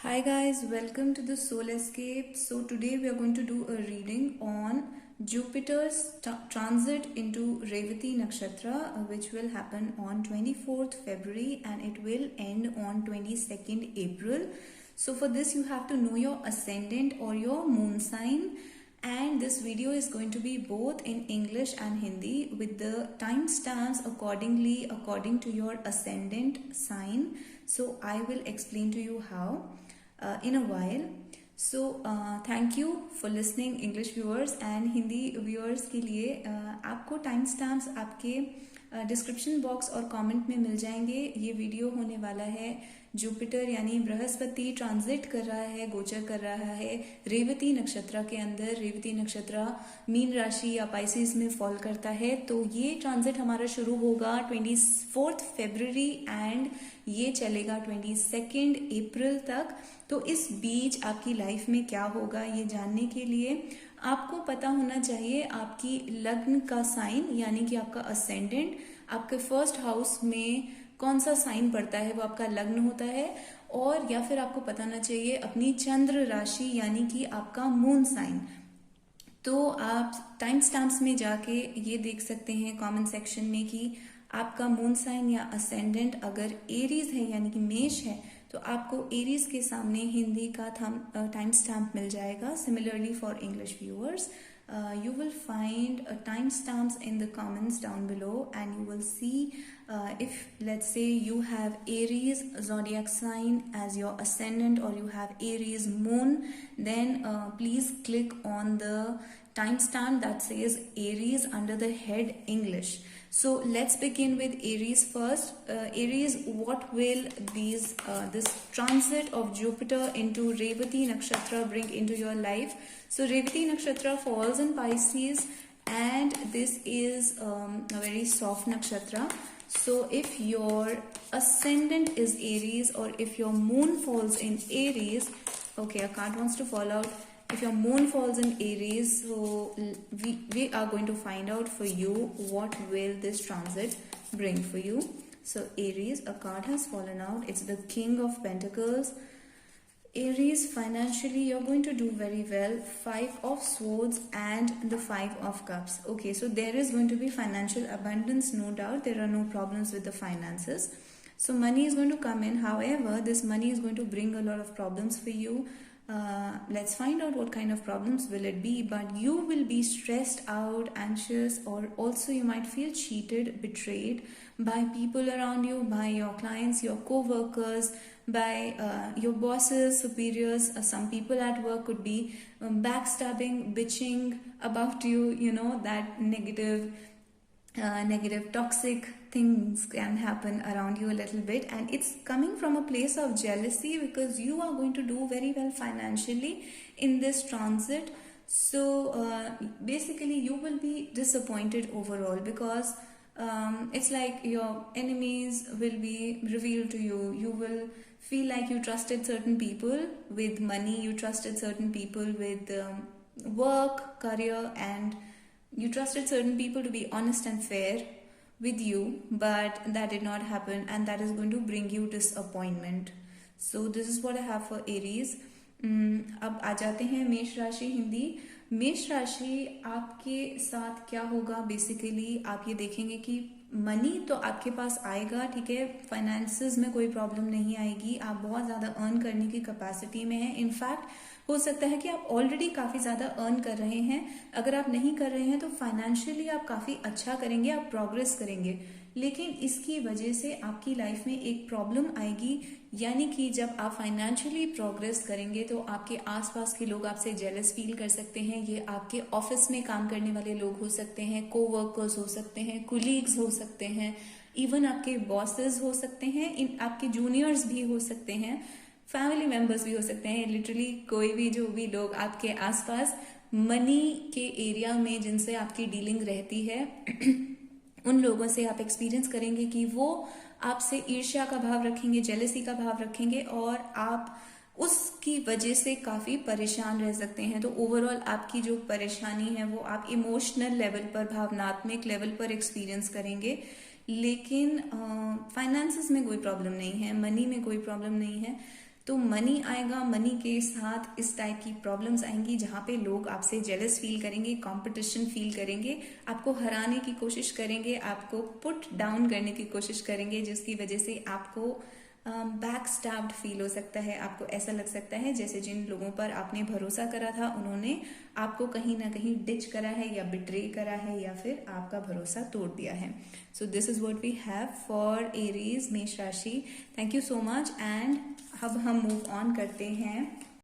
Hi guys, welcome to the Soul Escape. So today we are going to do a reading on Jupiter's transit into Revati Nakshatra, which will happen on 24th February and it will end on 22nd April. So for this you have to know your ascendant or your moon sign, and this video is going to be both in English and Hindi with the timestamps according to your ascendant sign. So I will explain to you how in a while. So thank you for listening English viewers, and Hindi viewers के लिए आपको time stamps आपके description box और comment में मिल जाएंगे. ये video होने वाला है जुपिटर यानी बृहस्पति ट्रांजिट कर रहा है, गोचर कर रहा है रेवती नक्षत्र के अंदर. रेवती नक्षत्र मीन राशि या पाइसिस में फॉल करता है. तो ये ट्रांजिट हमारा शुरू होगा 24th February एंड ये चलेगा 22nd April तक. तो इस बीच आपकी लाइफ में क्या होगा ये जानने के लिए आपको पता होना चाहिए आपकी लग्न का साइन यानी कि आपका असेंडेंट, आपके फर्स्ट हाउस में कौन सा साइन पड़ता है वो आपका लग्न होता है, और या फिर आपको पता होना चाहिए अपनी चंद्र राशि यानी कि आपका मून साइन. तो आप टाइम स्टैम्प्स में जाके ये देख सकते हैं कमेंट सेक्शन में कि आपका मून साइन या असेंडेंट अगर एरीज है यानी कि मेष है तो आपको एरीज के सामने हिंदी का टाइम स्टैम्प मिल जाएगा. Similarly for English viewers you will find timestamps in the comments down below, and you will see if let's say you have Aries zodiac sign as your ascendant or you have Aries moon, then please click on the timestamp that says Aries under the head English. So let's begin with Aries first. Aries, what will this transit of Jupiter into Revati Nakshatra bring into your life? So Revati Nakshatra falls in Pisces, and this is a very soft nakshatra. So if your ascendant is Aries or if your moon falls in Aries, okay, a card wants to fall out. If your moon falls in Aries, so we are going to find out for you what will this transit bring for you. So Aries, a card has fallen out. It's the King of Pentacles. Aries, financially you're going to do very well. 5 of Swords and the 5 of Cups. Okay, so there is going to be financial abundance, no doubt. There are no problems with the finances. So money is going to come in. However, this money is going to bring a lot of problems for you. Let's find out what kind of problems will it be. But you will be stressed out, anxious, or also you might feel cheated, betrayed by people around you, by your clients, your co-workers, by your bosses, superiors. Some people at work could be backstabbing, bitching about you, that negative toxic things can happen around you a little bit, and it's coming from a place of jealousy because you are going to do very well financially in this transit. So basically you will be disappointed overall because it's like your enemies will be revealed to you. You will feel like you trusted certain people with money, you trusted certain people with work, career, and you trusted certain people to be honest and fair with you, but that did not happen, and that is going to bring you disappointment. So this is what I have for Aries. अब आ जाते हैं मेष राशि हिंदी. मेष राशि आपके साथ क्या होगा. बेसिकली आप ये देखेंगे कि मनी तो आपके पास आएगा, ठीक है, फाइनेंसेस में कोई प्रॉब्लम नहीं आएगी. आप बहुत ज़्यादा अर्न करने की कैपेसिटी में हैं. इनफैक्ट हो सकता है कि आप ऑलरेडी काफ़ी ज़्यादा अर्न कर रहे हैं. अगर आप नहीं कर रहे हैं तो फाइनेंशियली आप काफ़ी अच्छा करेंगे, आप प्रोग्रेस करेंगे. लेकिन इसकी वजह से आपकी लाइफ में एक प्रॉब्लम आएगी, यानी कि जब आप फाइनेंशियली प्रोग्रेस करेंगे तो आपके आसपास के लोग आपसे जेलस फील कर सकते हैं. ये आपके ऑफिस में काम करने वाले लोग हो सकते हैं, को-वर्कर्स हो सकते हैं, कुलीग्स हो सकते हैं, इवन आपके बॉसेस हो सकते हैं, आपके जूनियर्स भी हो सकते हैं, फैमिली मेंबर्स भी हो सकते हैं. लिटरली कोई भी जो भी लोग आपके आसपास मनी के एरिया में जिनसे आपकी डीलिंग रहती है उन लोगों से आप एक्सपीरियंस करेंगे कि वो आपसे ईर्ष्या का भाव रखेंगे, जेलसी का भाव रखेंगे, और आप उसकी वजह से काफ़ी परेशान रह सकते हैं. तो ओवरऑल आपकी जो परेशानी है वो आप इमोशनल लेवल पर, भावनात्मक लेवल पर एक्सपीरियंस करेंगे. लेकिन फाइनेंसेस में कोई प्रॉब्लम नहीं है, मनी में कोई प्रॉब्लम नहीं है. तो मनी आएगा, मनी के साथ इस टाइप की प्रॉब्लम्स आएंगी जहाँ पे लोग आपसे जेलस फील करेंगे, कंपटीशन फील करेंगे, आपको हराने की कोशिश करेंगे, आपको पुट डाउन करने की कोशिश करेंगे, जिसकी वजह से आपको बैक स्टैब्ड फील हो सकता है। आपको ऐसा लग सकता है जैसे जिन लोगों पर आपने भरोसा करा था उन्होंने आपको कहीं ना कहीं डिच करा है या बिट्रे करा है या फिर आपका भरोसा तोड़ दिया है। So this is what we have for Aries, मेष राशि। Thank you so much. And अब हम मूव ऑन करते हैं